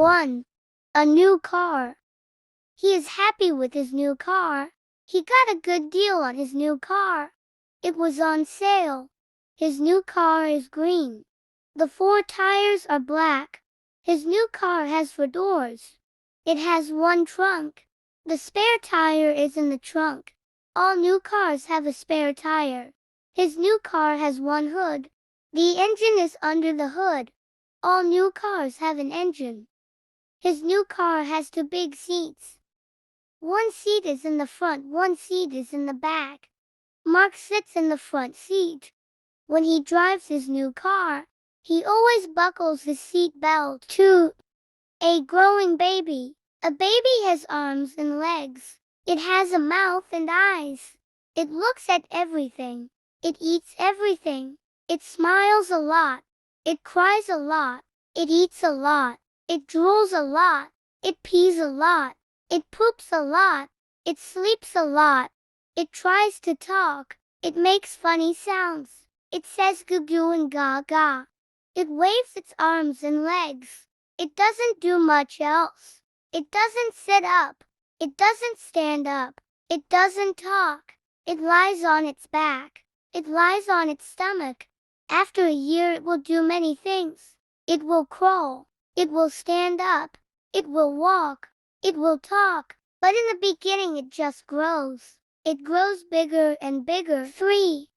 1. A new car. He is happy with his new car. He got a good deal on his new car. It was on sale. His new car is green. The 4 tires are black. His new car has 4 doors. It has 1 trunk. The spare tire is in the trunk. All new cars have a spare tire. His new car has 1 hood. The engine is under the hood. All new cars have an engine. His new car has 2 big seats. 1 seat is in the front, 1 seat is in the back. Mark sits in the front seat. When he drives his new car, he always buckles his seat belt. 2. A growing baby. A baby has arms and legs. It has a mouth and eyes. It looks at everything. It eats everything. It smiles a lot. It cries a lot. It eats a lot. It drools a lot. It pees a lot. It poops a lot. It sleeps a lot. It tries to talk. It makes funny sounds. It says goo goo and ga ga. It waves its arms and legs. It doesn't do much else. It doesn't sit up. It doesn't stand up. It doesn't talk. It lies on its back. It lies on its stomach. After a year it will do many things. It will crawl. It will stand up. It will walk. It will talk. But in the beginning it just grows. It grows bigger and bigger. 3.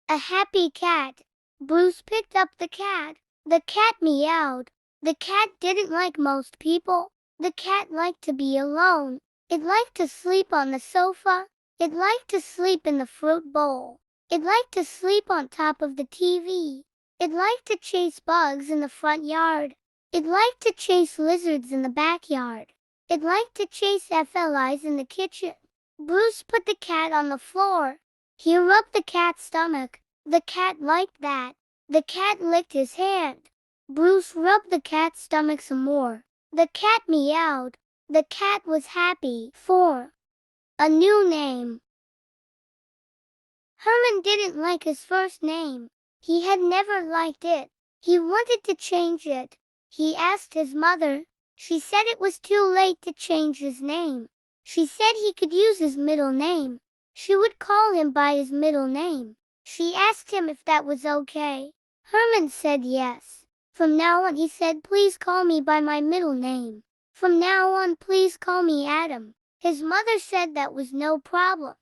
A happy cat. Bruce picked up the cat. The cat meowed. The cat didn't like most people. The cat liked to be alone. It liked to sleep on the sofa. It liked to sleep in the fruit bowl. It liked to sleep on top of the TV. It liked to chase bugs in the front yard. It liked to chase lizards in the backyard. It liked to chase flies in the kitchen. Bruce put the cat on the floor. He rubbed the cat's stomach. The cat liked that. The cat licked his hand. Bruce rubbed the cat's stomach some more. The cat meowed. The cat was happy. 4. A new name. Herman didn't like his first name. He had never liked it. He wanted to change it. He asked his mother. She said it was too late to change his name. She said he could use his middle name. She would call him by his middle name. She asked him if that was okay. Herman said yes. From now on, he said, please call me by my middle name. From now on, please call me Adam. His mother said that was no problem.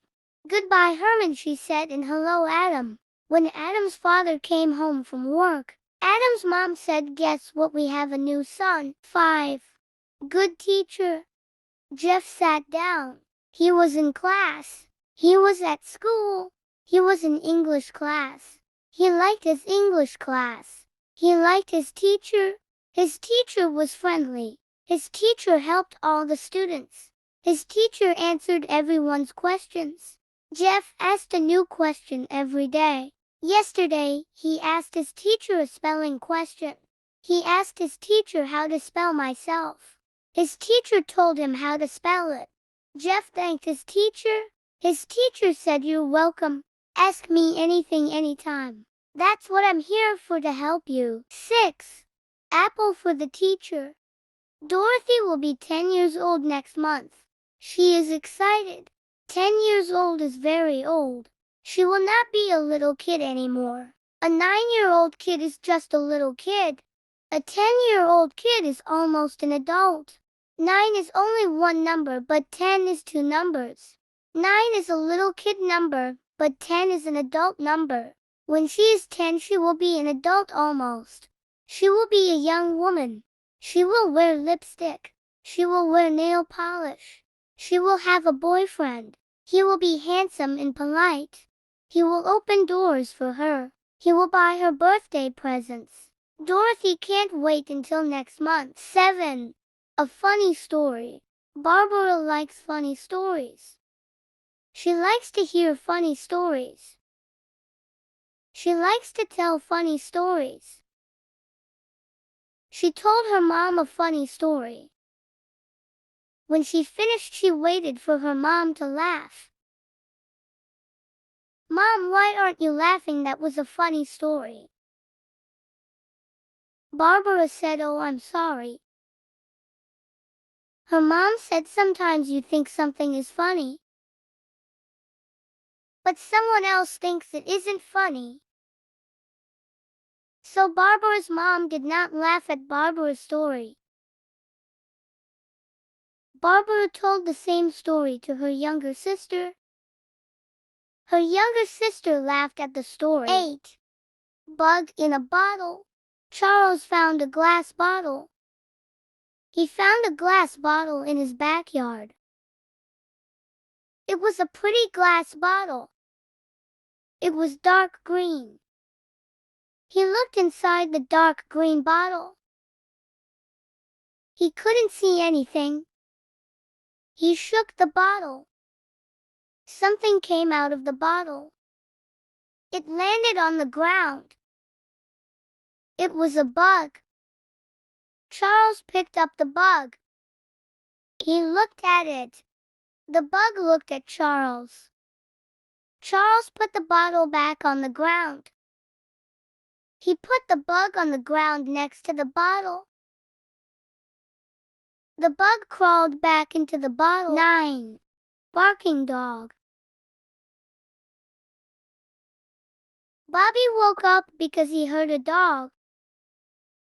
Goodbye, Herman, she said, and hello, Adam. When Adam's father came home from work, Adam's mom said, guess what, we have a new son. 5. Good teacher. Jeff sat down. He was in class. He was at school. He was in English class. He liked his English class. He liked his teacher. His teacher was friendly. His teacher helped all the students. His teacher answered everyone's questions. Jeff asked a new question every day. Yesterday, he asked his teacher a spelling question. He asked his teacher how to spell myself. His teacher told him how to spell it. Jeff thanked his teacher. His teacher said, you're welcome. Ask me anything anytime. That's what I'm here for, to help you. 6. Apple for the teacher. Dorothy will be 10 years old next month. She is excited. 10 years old is very old. She will not be a little kid anymore. A 9-year-old kid is just a little kid. A 10-year-old kid is almost an adult. 9 is only one number, but 10 is 2 numbers. 9 is a little kid number, but 10 is an adult number. When she is 10, she will be an adult almost. She will be a young woman. She will wear lipstick. She will wear nail polish. She will have a boyfriend. He will be handsome and polite. He will open doors for her. He will buy her birthday presents. Dorothy can't wait until next month. 7. A funny story. Barbara likes funny stories. She likes to hear funny stories. She likes to tell funny stories. She told her mom a funny story. When she finished, she waited for her mom to laugh. Mom, why aren't you laughing? That was a funny story. Barbara said, oh, I'm sorry. Her mom said sometimes you think something is funny, but someone else thinks it isn't funny. So Barbara's mom did not laugh at Barbara's story. Barbara told the same story to her younger sister. Her younger sister laughed at the story. 8. Bug in a bottle. Charles found a glass bottle. He found a glass bottle in his backyard. It was a pretty glass bottle. It was dark green. He looked inside the dark green bottle. He couldn't see anything. He shook the bottle. Something came out of the bottle. It landed on the ground. It was a bug. Charles picked up the bug. He looked at it. The bug looked at Charles. Charles put the bottle back on the ground. He put the bug on the ground next to the bottle. The bug crawled back into the bottle. 9. Barking dog. Bobby woke up because he heard a dog.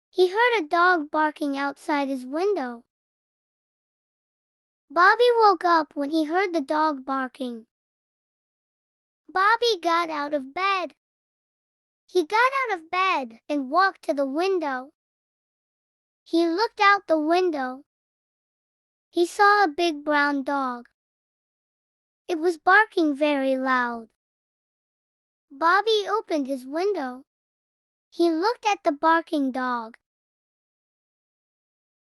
He heard a dog barking outside his window. Bobby woke up when he heard the dog barking. Bobby got out of bed. He got out of bed and walked to the window. He looked out the window. He saw a big brown dog. It was barking very loud. Bobby opened his window. He looked at the barking dog.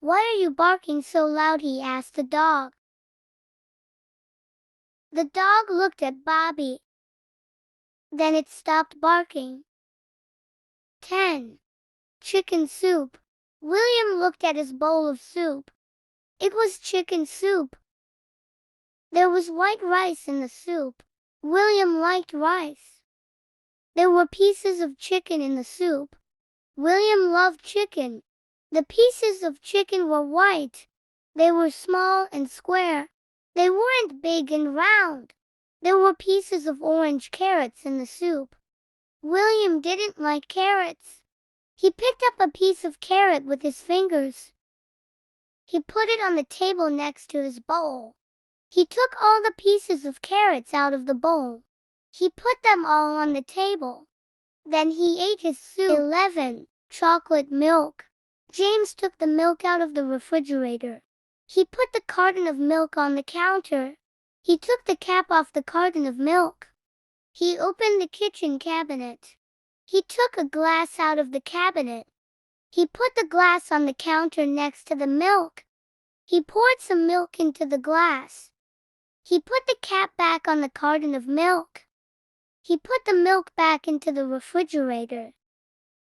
"Why are you barking so loud?" he asked the dog. The dog looked at Bobby. Then it stopped barking. 10. Chicken soup. William looked at his bowl of soup. It was chicken soup. There was white rice in the soup. William liked rice. There were pieces of chicken in the soup. William loved chicken. The pieces of chicken were white. They were small and square. They weren't big and round. There were pieces of orange carrots in the soup. William didn't like carrots. He picked up a piece of carrot with his fingers. He put it on the table next to his bowl. He took all the pieces of carrots out of the bowl. He put them all on the table. Then he ate his soup. 11. Chocolate milk. James took the milk out of the refrigerator. He put the carton of milk on the counter. He took the cap off the carton of milk. He opened the kitchen cabinet. He took a glass out of the cabinet. He put the glass on the counter next to the milk. He poured some milk into the glass. He put the cap back on the carton of milk. He put the milk back into the refrigerator.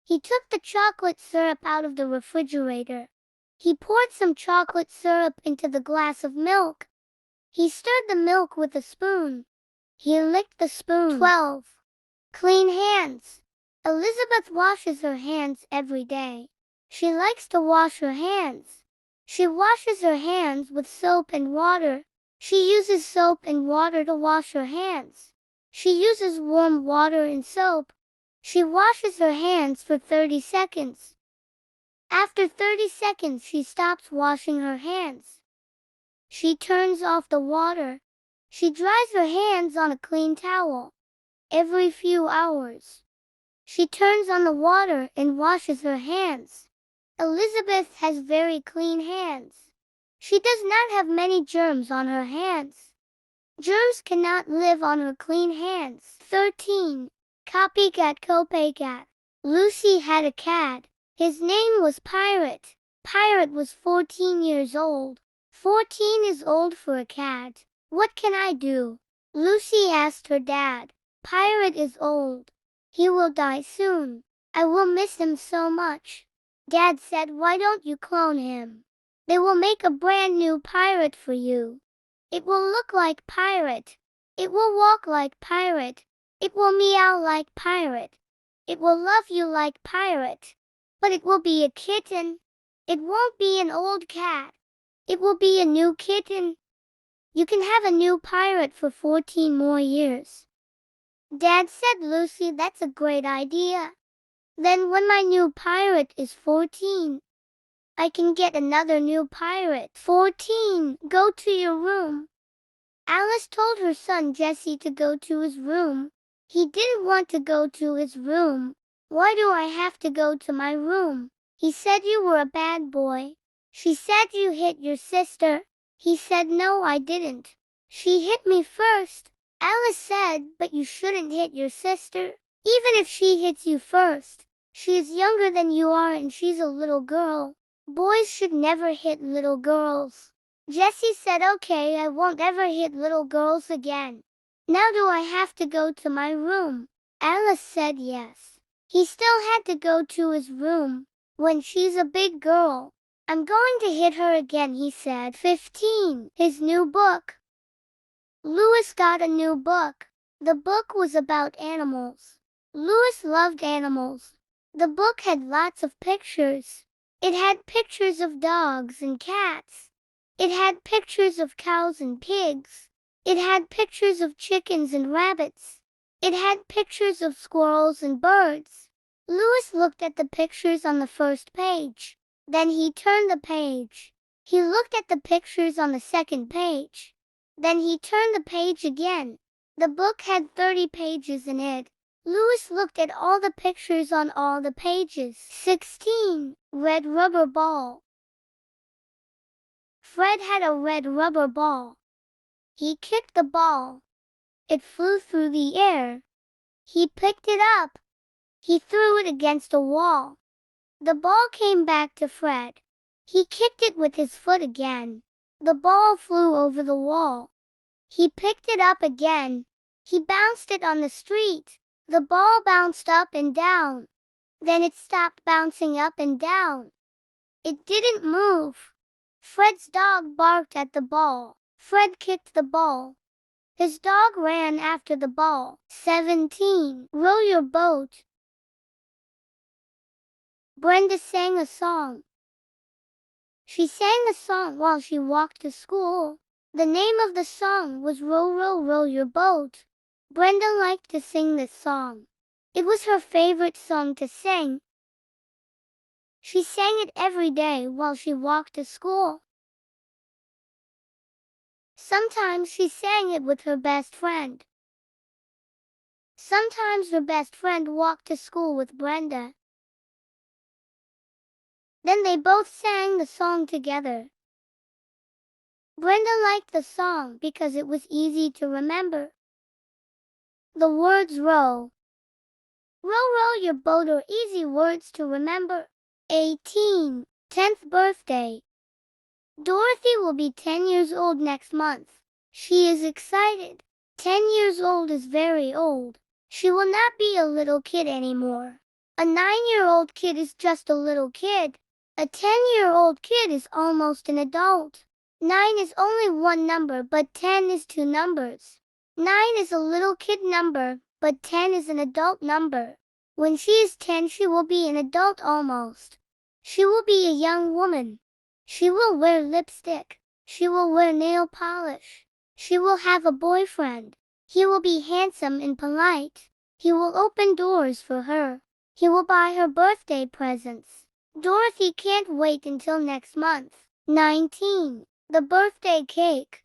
He took the chocolate syrup out of the refrigerator. He poured some chocolate syrup into the glass of milk. He stirred the milk with a spoon. He licked the spoon. 12. Clean hands. Elizabeth washes her hands every day. She likes to wash her hands. She washes her hands with soap and water. She uses soap and water to wash her hands. She uses warm water and soap. She washes her hands for 30 seconds. After 30 seconds, she stops washing her hands. She turns off the water. She dries her hands on a clean towel. Every few hours, she turns on the water and washes her hands. Elizabeth has very clean hands. She does not have many germs on her hands. Germs cannot live on her clean hands. 13. Copycat copycat. Lucy had a cat. His name was Pirate. Pirate was 14 years old. 14 is old for a cat. What can I do? Lucy asked her dad. Pirate is old. He will die soon. I will miss him so much. Dad said, why don't you clone him? They will make a brand new pirate for you. It will look like Pirate. It will walk like Pirate. It will meow like Pirate. It will love you like Pirate. But it will be a kitten. It won't be an old cat. It will be a new kitten. You can have a new pirate for 14 more years. Dad said, Lucy, that's a great idea. Then when my new pirate is 14, I can get another new pirate. 14. Go to your room. Alice told her son Jesse to go to his room. He didn't want to go to his room. Why do I have to go to my room? He said you were a bad boy. She said you hit your sister. He said no, I didn't. She hit me first. Alice said, but you shouldn't hit your sister. Even if she hits you first. She is younger than you are and she's a little girl. Boys should never hit little girls. Jessie said, okay, I won't ever hit little girls again. Now do I have to go to my room? Alice said yes. He still had to go to his room. When she's a big girl, I'm going to hit her again, he said. 15. His new book. Louis got a new book. The book was about animals. Louis loved animals. The book had lots of pictures. It had pictures of dogs and cats. It had pictures of cows and pigs. It had pictures of chickens and rabbits. It had pictures of squirrels and birds. Louis looked at the pictures on the first page. Then he turned the page. He looked at the pictures on the second page. Then he turned the page again. The book had 30 pages in it. Louis looked at all the pictures on all the pages. 16. Red rubber ball. Fred had a red rubber ball. He kicked the ball. It flew through the air. He picked it up. He threw it against a wall. The ball came back to Fred. He kicked it with his foot again. The ball flew over the wall. He picked it up again. He bounced it on the street. The ball bounced up and down. Then it stopped bouncing up and down. It didn't move. Fred's dog barked at the ball. Fred kicked the ball. His dog ran after the ball. 17. Row your boat. Brenda sang a song. She sang a song while she walked to school. The name of the song was Row, Row, Row Your Boat. Brenda liked to sing this song. It was her favorite song to sing. She sang it every day while she walked to school. Sometimes she sang it with her best friend. Sometimes her best friend walked to school with Brenda. Then they both sang the song together. Brenda liked the song because it was easy to remember. The words row. Row, row your boat are easy words to remember. 18. 10th birthday. Dorothy will be 10 years old next month. She is excited. 10 years old is very old. She will not be a little kid anymore. A 9-year-old kid is just a little kid. A 10-year-old kid is almost an adult. 9 is only one number, but 10 is two numbers. 9 is a little kid number, but 10 is an adult number. When she is 10, she will be an adult almost. She will be a young woman. She will wear lipstick. She will wear nail polish. She will have a boyfriend. He will be handsome and polite. He will open doors for her. He will buy her birthday presents. Dorothy can't wait until next month. 19. The birthday cake.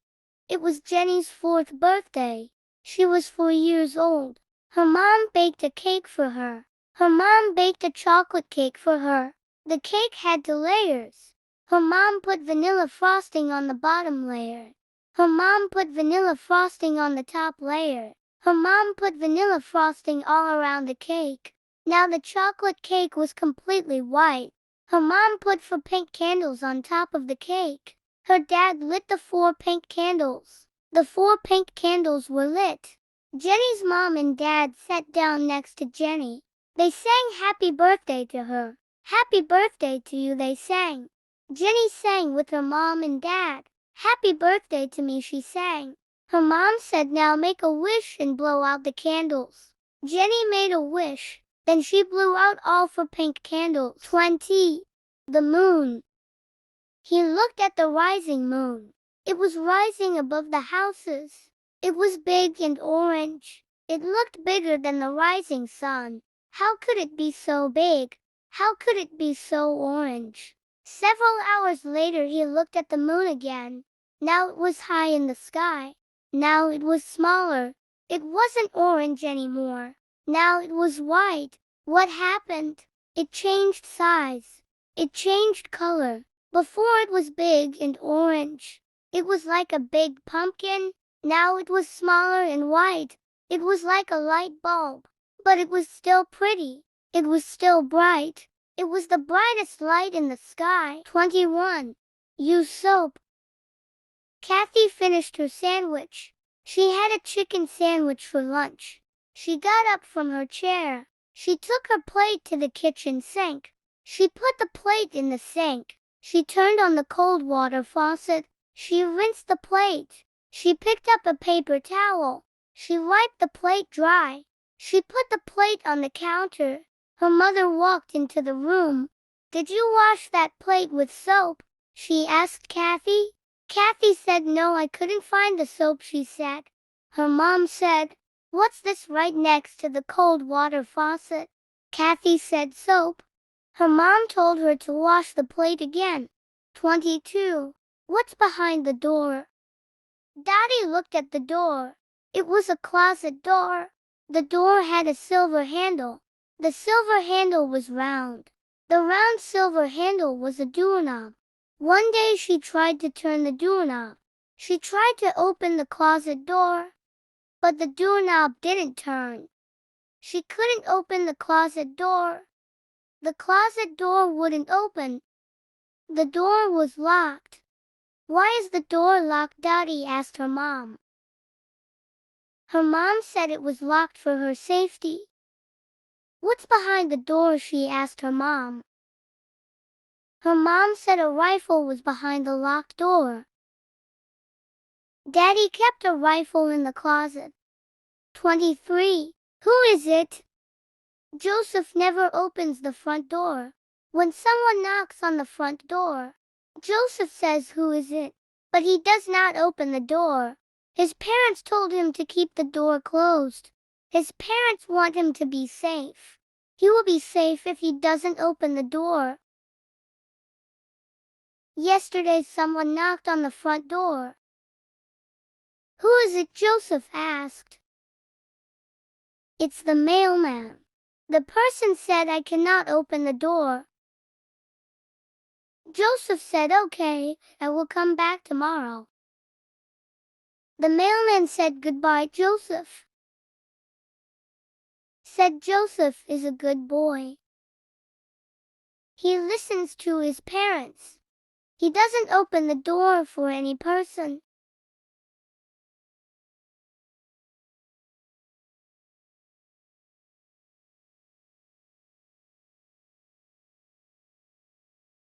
It was Jenny's 4th birthday. She was 4 years old. Her mom baked a cake for her. Her mom baked a chocolate cake for her. The cake had 2 layers. Her mom put vanilla frosting on the bottom layer. Her mom put vanilla frosting on the top layer. Her mom put vanilla frosting all around the cake. Now the chocolate cake was completely white. Her mom put 4 pink candles on top of the cake. Her dad lit the 4 pink candles. The 4 pink candles were lit. Jenny's mom and dad sat down next to Jenny. They sang happy birthday to her. Happy birthday to you, they sang. Jenny sang with her mom and dad. Happy birthday to me, she sang. Her mom said, now make a wish and blow out the candles. Jenny made a wish. Then she blew out all 4 pink candles. 20. The moon. He looked at the rising moon. It was rising above the houses. It was big and orange. It looked bigger than the rising sun. How could it be so big? How could it be so orange? Several hours later he looked at the moon again. Now it was high in the sky. Now it was smaller. It wasn't orange anymore. Now it was white. What happened? It changed size. It changed color. Before it was big and orange. It was like a big pumpkin. Now it was smaller and white. It was like a light bulb. But it was still pretty. It was still bright. It was the brightest light in the sky. 21. Use soap. Kathy finished her sandwich. She had a chicken sandwich for lunch. She got up from her chair. She took her plate to the kitchen sink. She put the plate in the sink. She turned on the cold water faucet. She rinsed the plate. She picked up a paper towel. She wiped the plate dry. She put the plate on the counter. Her mother walked into the room. "Did you wash that plate with soap?" she asked Kathy. Kathy said no, I couldn't find the soap, she said. Her mom said, "What's this right next to the cold water faucet?" Kathy said soap. Her mom told her to wash the plate again. 22. What's behind the door? Daddy looked at the door. It was a closet door. The door had a silver handle. The silver handle was round. The round silver handle was a doorknob. One day she tried to turn the doorknob. She tried to open the closet door, but the doorknob didn't turn. She couldn't open the closet door. The closet door wouldn't open. The door was locked. "Why is the door locked?" Dottie asked her mom. Her mom said it was locked for her safety. "What's behind the door?" she asked her mom. Her mom said a rifle was behind the locked door. Daddy kept a rifle in the closet. 23. Who is it? Joseph never opens the front door. When someone knocks on the front door, Joseph says, "Who is it?" But he does not open the door. His parents told him to keep the door closed. His parents want him to be safe. He will be safe if he doesn't open the door. Yesterday someone knocked on the front door. "Who is it?" Joseph asked. "It's the mailman." The person said, "I cannot open the door." Joseph said, "Okay, I will come back tomorrow." The mailman said, "Goodbye, Joseph." Said Joseph is a good boy. He listens to his parents. He doesn't open the door for any person.